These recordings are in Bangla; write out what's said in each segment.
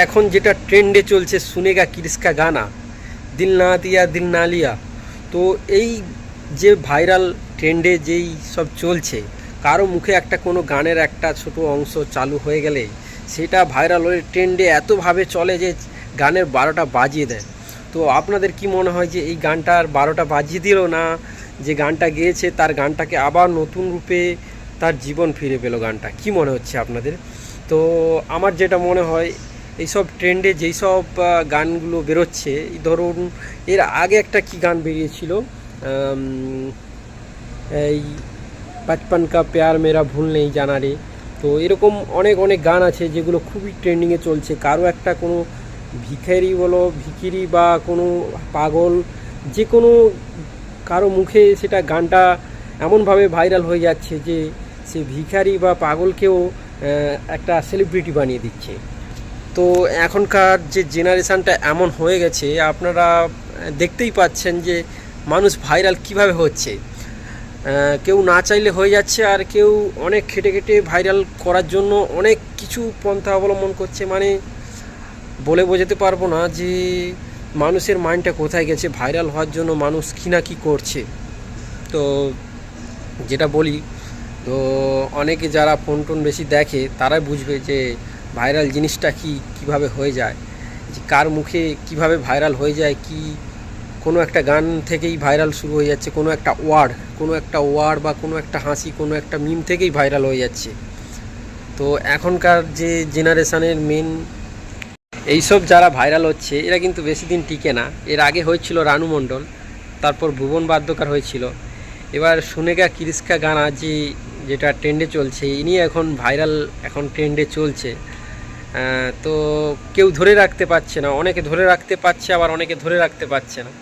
এখন যেটা ট্রেন্ডে চলছে সুনেগা কিসকা গানা, দিল না দিয়া দিল না লিয়া। তো এই যে ভাইরাল ট্রেন্ডে যেই সব চলছে, কারো মুখে একটা কোনো গানের একটা ছোট অংশ চালু হয়ে গেলে সেটা ভাইরাল হয়ে ট্রেন্ডে এতভাবে চলে যে গানের 12টা বাজিয়ে দেয়। তো আপনাদের কি মনে হয় যে এই গানটার 12টা বাজিয়ে দিল, না যে গানটা গেয়েছে তার গানটাকে আবার নতুন রূপে তার জীবন ফিরে পেল? গানটা কি মনে হচ্ছে আপনাদের? তো আমার যেটা মনে হয়, এইসব ট্রেন্ডে যেই সব গানগুলো বেরোচ্ছে, ধরুন এর আগে একটা কি গান বেরিয়েছিল, এই বাচপন কা প্যার মেরা ভুল নেই জানা রে। তো এরকম অনেক অনেক গান আছে যেগুলো খুবই ট্রেন্ডিংয়ে চলছে। কারো একটা কোনো ভিখারি বলো, ভিখিরি বা কোনো পাগল, যে কোনো কারো মুখে সেটা গানটা এমনভাবে ভাইরাল হয়ে যাচ্ছে যে সে ভিখারি বা পাগলকেও একটা সেলিব্রিটি বানিয়ে দিচ্ছে। তো এখনকার যে জেনারেশানটা এমন হয়ে গেছে, আপনারা দেখতেই পাচ্ছেন যে মানুষ ভাইরাল কিভাবে হচ্ছে। কেউ না চাইলে হয়ে যাচ্ছে, আর কেউ অনেক খেটে খেটে ভাইরাল করার জন্য অনেক কিছু পন্থা অবলম্বন করছে। মানে বলে বোঝাতে পারবো না যে মানুষের মাইন্ডটা কোথায় গেছে, ভাইরাল হওয়ার জন্য মানুষ কী না কী করছে। তো যেটা বলি, তো অনেকে যারা ফোন টোন বেশি দেখে তারাই বুঝবে যে ভাইরাল জিনিসটা কীভাবে হয়ে যায়, যে কার মুখে কিভাবে ভাইরাল হয়ে যায়। কি কোনো একটা গান থেকেই ভাইরাল শুরু হয়ে যাচ্ছে, কোনো একটা ওয়ার্ড বা কোনো একটা হাসি, কোনো একটা মিম থেকেই ভাইরাল হয়ে যাচ্ছে। তো এখনকার যে জেনারেশানের মেন এইসব যারা ভাইরাল হচ্ছে, এরা কিন্তু বেশি দিন টিকে না। এর আগে হয়েছিল রানু মণ্ডল, তারপর ভুবন বাদ্যকার হয়েছিল, এবার সুনেগা কিসকা গানা যেটা ট্রেন্ডে চলছে, ইনি এখন ভাইরাল, এখন ট্রেন্ডে চলছে। তো কেউ ধরে রাখতে পারছে না, অনেকে ধরে রাখতে পারছে, আবার অনেকে ধরে রাখতে পারছে না।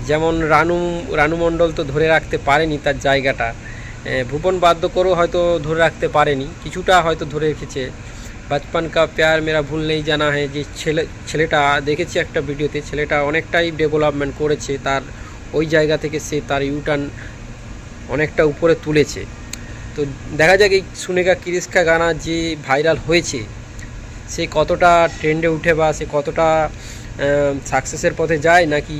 যেমন রানু মণ্ডল তো ধরে রাখতে পারেনি তার জায়গাটা, ভুবন বাদ্যকরও হয়তো ধরে রাখতে পারেনি, কিছুটা হয়তো ধরে রেখেছে। বাচপন কা প্যার মেরা ভুল নেই জানা হয়, যে ছেলেটা দেখেছি একটা ভিডিওতে, ছেলেটা অনেকটাই ডেভেলপমেন্ট করেছে, তার ওই জায়গা থেকে সে তার ইউটার্ন অনেকটা উপরে তুলেছে। তো দেখা যাক এই সুনেগা কিসকা গানা যে ভাইরাল হয়েছে সে কতটা ট্রেন্ডে উঠে, বা সে কতটা সাকসেসের পথে যায়, নাকি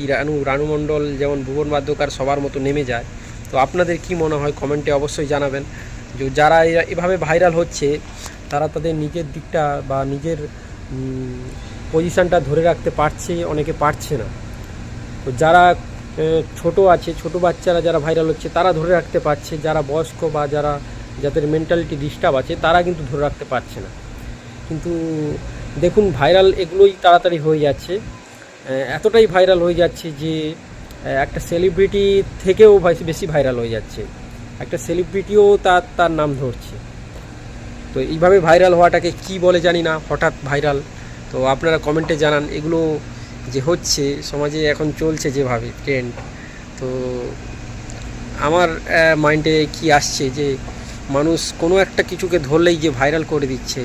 রানু মণ্ডল যেমন ভুবন বাদ্যকার সবার মতো নেমে যায়। তো আপনাদের কি মনে হয় কমেন্টে অবশ্যই জানাবেন। যে যারা এভাবে ভাইরাল হচ্ছে তারা তাদের নিজের দিকটা বা নিজের পজিশানটা ধরে রাখতে পারছে, অনেকে পারছে না। তো যারা ছোট বাচ্চারা যারা ভাইরাল হচ্ছে তারা ধরে রাখতে পারছে, যারা বয়স্ক বা যাদের মেন্টালিটি ডিস্টার্ব আছে তারা কিন্তু ধরে রাখতে পারছে না। কিন্তু দেখুন ভাইরাল এগুলোই তাড়াতাড়ি হয়ে যাচ্ছে, এতটাই ভাইরাল হয়ে যাচ্ছে যে একটা সেলিব্রিটি থেকেও বেশি ভাইরাল হয়ে যাচ্ছে, একটা সেলিব্রিটিও তার নাম ধরছে। তো এইভাবে ভাইরাল হওয়াটাকে কি বলে জানি না, হঠাৎ ভাইরাল। তো আপনারা কমেন্টে জানান এগুলো যে হচ্ছে সমাজে এখন চলছে যেভাবে ট্রেন্ড। তো আমার মাইন্ডে কি আসছে যে মানুষ কোনো একটা কিছুকে ধরলেই যে ভাইরাল করে দিচ্ছে,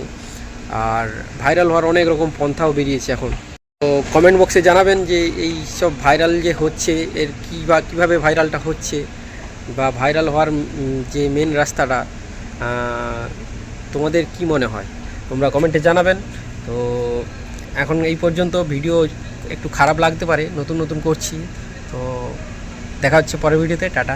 আর ভাইরাল হওয়ার অনেক রকম পন্থাও বেরিয়েছে এখন। তো কমেন্ট বক্সে জানাবেন যে এই সব ভাইরাল যে হচ্ছে এর কীভাবে ভাইরালটা হচ্ছে, বা ভাইরাল হওয়ার যে মেন রাস্তাটা তোমাদের কি মনে হয়, তোমরা কমেন্টে জানাবেন। তো এখন এই পর্যন্ত, ভিডিও একটু খারাপ লাগতে পারে, নতুন করছি। তো দেখা হচ্ছে পরের ভিডিওতে, টাটা।